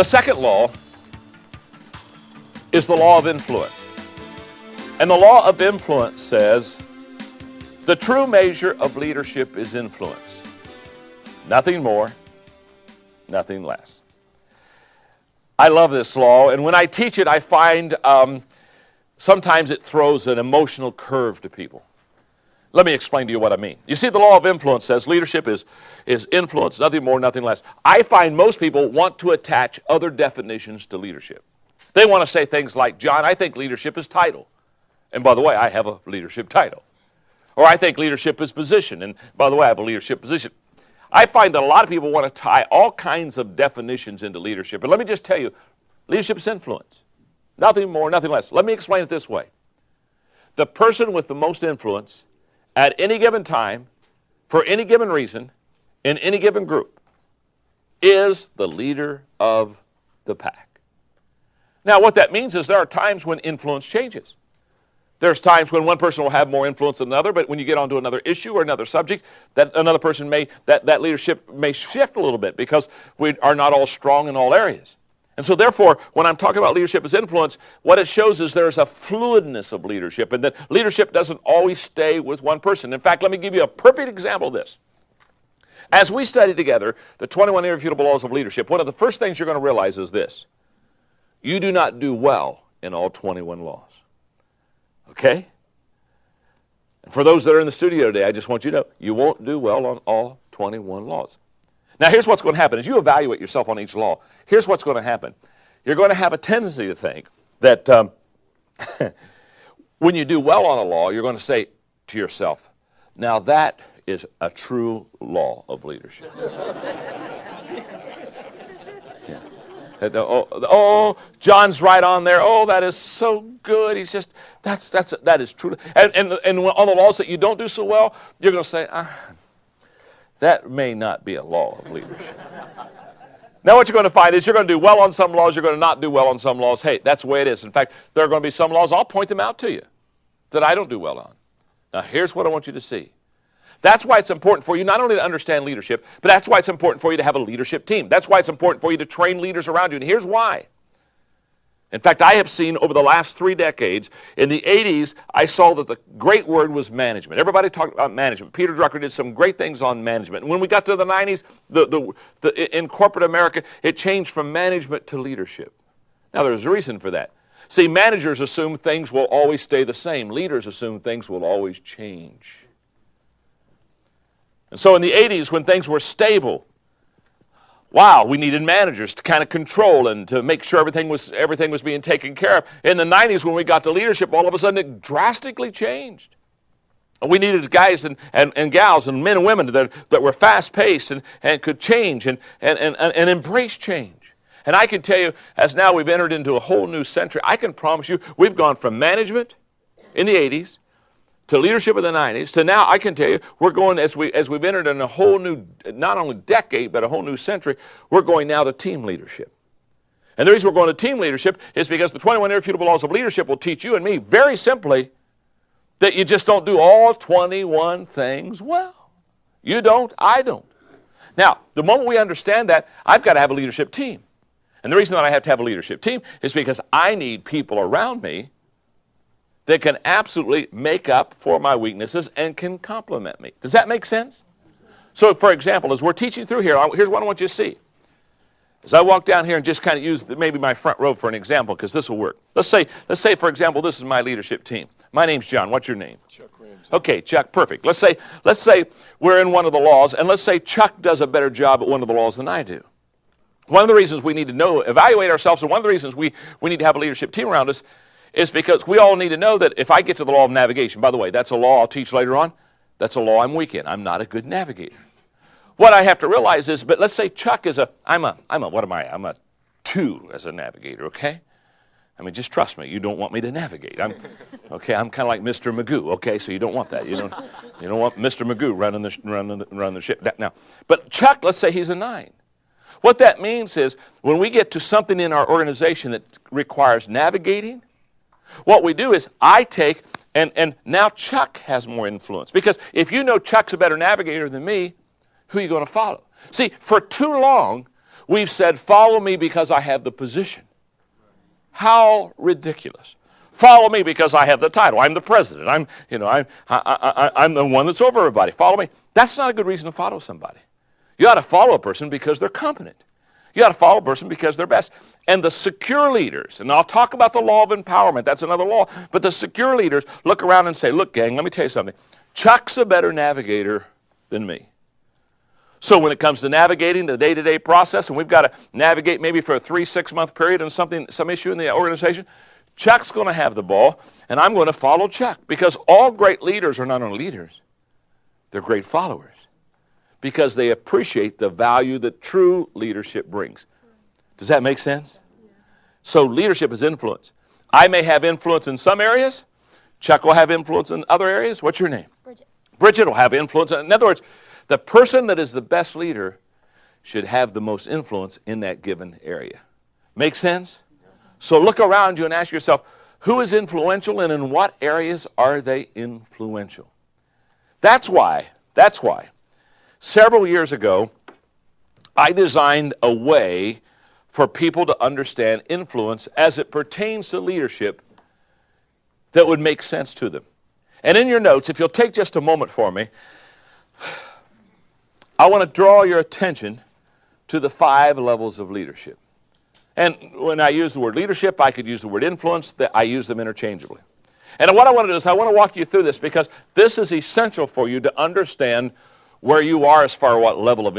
The second law is the law of influence. And the law of influence says the true measure of leadership is influence. Nothing more, nothing less. I love this law, and when I teach it, I find sometimes it throws an emotional curve to people. Let me explain to you what I mean. You see, the law of influence says leadership is influence, nothing more, nothing less. I find most people want to attach other definitions to leadership. They want to say things like, John, I think leadership is title. And by the way, I have a leadership title. Or I think leadership is position. And by the way, I have a leadership position. I find that a lot of people want to tie all kinds of definitions into leadership. And let me just tell you, leadership is influence. Nothing more, nothing less. Let me explain it this way. The person with the most influence at any given time, for any given reason, in any given group, is the leader of the pack. Now, what that means is there are times when influence changes. There's times when one person will have more influence than another, but when you get onto another issue or another subject, that another person that leadership may shift a little bit because we are not all strong in all areas. And so therefore, when I'm talking about leadership as influence, what it shows is there's a fluidness of leadership, and that leadership doesn't always stay with one person. In fact, let me give you a perfect example of this. As we study together the 21 irrefutable laws of leadership, one of the first things you're going to realize is this. You do not do well in all 21 laws. Okay? And for those that are in the studio today, I just want you to know, you won't do well on all 21 laws. Now, here's what's going to happen. As you evaluate yourself on each law, here's what's going to happen. You're going to have a tendency to think that when you do well on a law, you're going to say to yourself, now that is a true law of leadership. Oh, John's right on there. Oh, that is so good. He's just, that is true. And on the laws that you don't do so well, you're going to say, that may not be a law of leadership. Now what you're going to find is you're going to do well on some laws, you're going to not do well on some laws. Hey, that's the way it is. In fact, there are going to be some laws, I'll point them out to you, that I don't do well on. Now here's what I want you to see. That's why it's important for you not only to understand leadership, but that's why it's important for you to have a leadership team. That's why it's important for you to train leaders around you. And here's why. In fact, I have seen over the last 3 decades, in the 80s, I saw that the great word was management. Everybody talked about management. Peter Drucker did some great things on management. And when we got to the 90s, in corporate America, it changed from management to leadership. Now, there's a reason for that. See, managers assume things will always stay the same. Leaders assume things will always change. And so in the 80s, when things were stable, wow, we needed managers to kind of control and to make sure everything was being taken care of. In the 90s, when we got to leadership, all of a sudden it drastically changed. We needed guys and gals and men and women that were fast-paced and could change and embrace change. And I can tell you, as now we've entered into a whole new century, I can promise you we've gone from management in the 80s to leadership in the 90s, to now I can tell you, we're going, as we've entered in a whole new, not only decade, but a whole new century, we're going now to team leadership. And the reason we're going to team leadership is because the 21 irrefutable laws of leadership will teach you and me, very simply, that you just don't do all 21 things well. You don't, I don't. Now, the moment we understand that, I've got to have a leadership team. And the reason that I have to have a leadership team is because I need people around me that can absolutely make up for my weaknesses and can complement me. Does that make sense? So, for example, as we're teaching through here, here's what I want you to see. As I walk down here and just kind of use maybe my front row for an example, because this will work. Let's say, for example, this is my leadership team. My name's John. What's your name? Chuck Ramsey. Okay, Chuck, perfect. Let's say we're in one of the laws, and let's say Chuck does a better job at one of the laws than I do. One of the reasons we need to evaluate ourselves, and one of the reasons we need to have a leadership team around us is because we all need to know that if I get to the law of navigation, by the way, that's a law I'll teach later on, that's a law I'm weak in. I'm not a good navigator. What I have to realize is, but let's say Chuck is I'm a 2 as a navigator, okay? I mean, just trust me, you don't want me to navigate. I'm kind of like Mr. Magoo, okay? So you don't want that. You don't want Mr. Magoo running the ship. Now, but Chuck, let's say he's a 9. What that means is when we get to something in our organization that requires navigating, what we do is I take, and now Chuck has more influence. Because if you know Chuck's a better navigator than me, who are you going to follow? See, for too long, We've said, follow me because I have the position. How ridiculous. Follow me because I have the title. I'm the president. I'm the one that's over everybody. Follow me. That's not a good reason to follow somebody. You ought to follow a person because they're competent. You ought to follow a person because they're best. And the secure leaders, and I'll talk about the law of empowerment. That's another law. But the secure leaders look around and say, look, gang, let me tell you something. Chuck's a better navigator than me. So when it comes to navigating the day-to-day process, and we've got to navigate maybe for a 3-6 month period and some issue in the organization, Chuck's going to have the ball, and I'm going to follow Chuck. Because all great leaders are not only leaders, they're great followers. Because they appreciate the value that true leadership brings. Does that make sense? So leadership is influence. I may have influence in some areas. Chuck will have influence in other areas. What's your name? Bridget. Bridget will have influence. In other words, the person that is the best leader should have the most influence in that given area. Make sense? So look around you and ask yourself, who is influential and in what areas are they influential? That's why, several years ago, I designed a way for people to understand influence as it pertains to leadership that would make sense to them. And in your notes, if you'll take just a moment for me, I want to draw your attention to the 5 levels of leadership. And when I use the word leadership, I could use the word influence. I use them interchangeably. And what I want to do is I want to walk you through this because this is essential for you to understand where you are as far as what level of influence.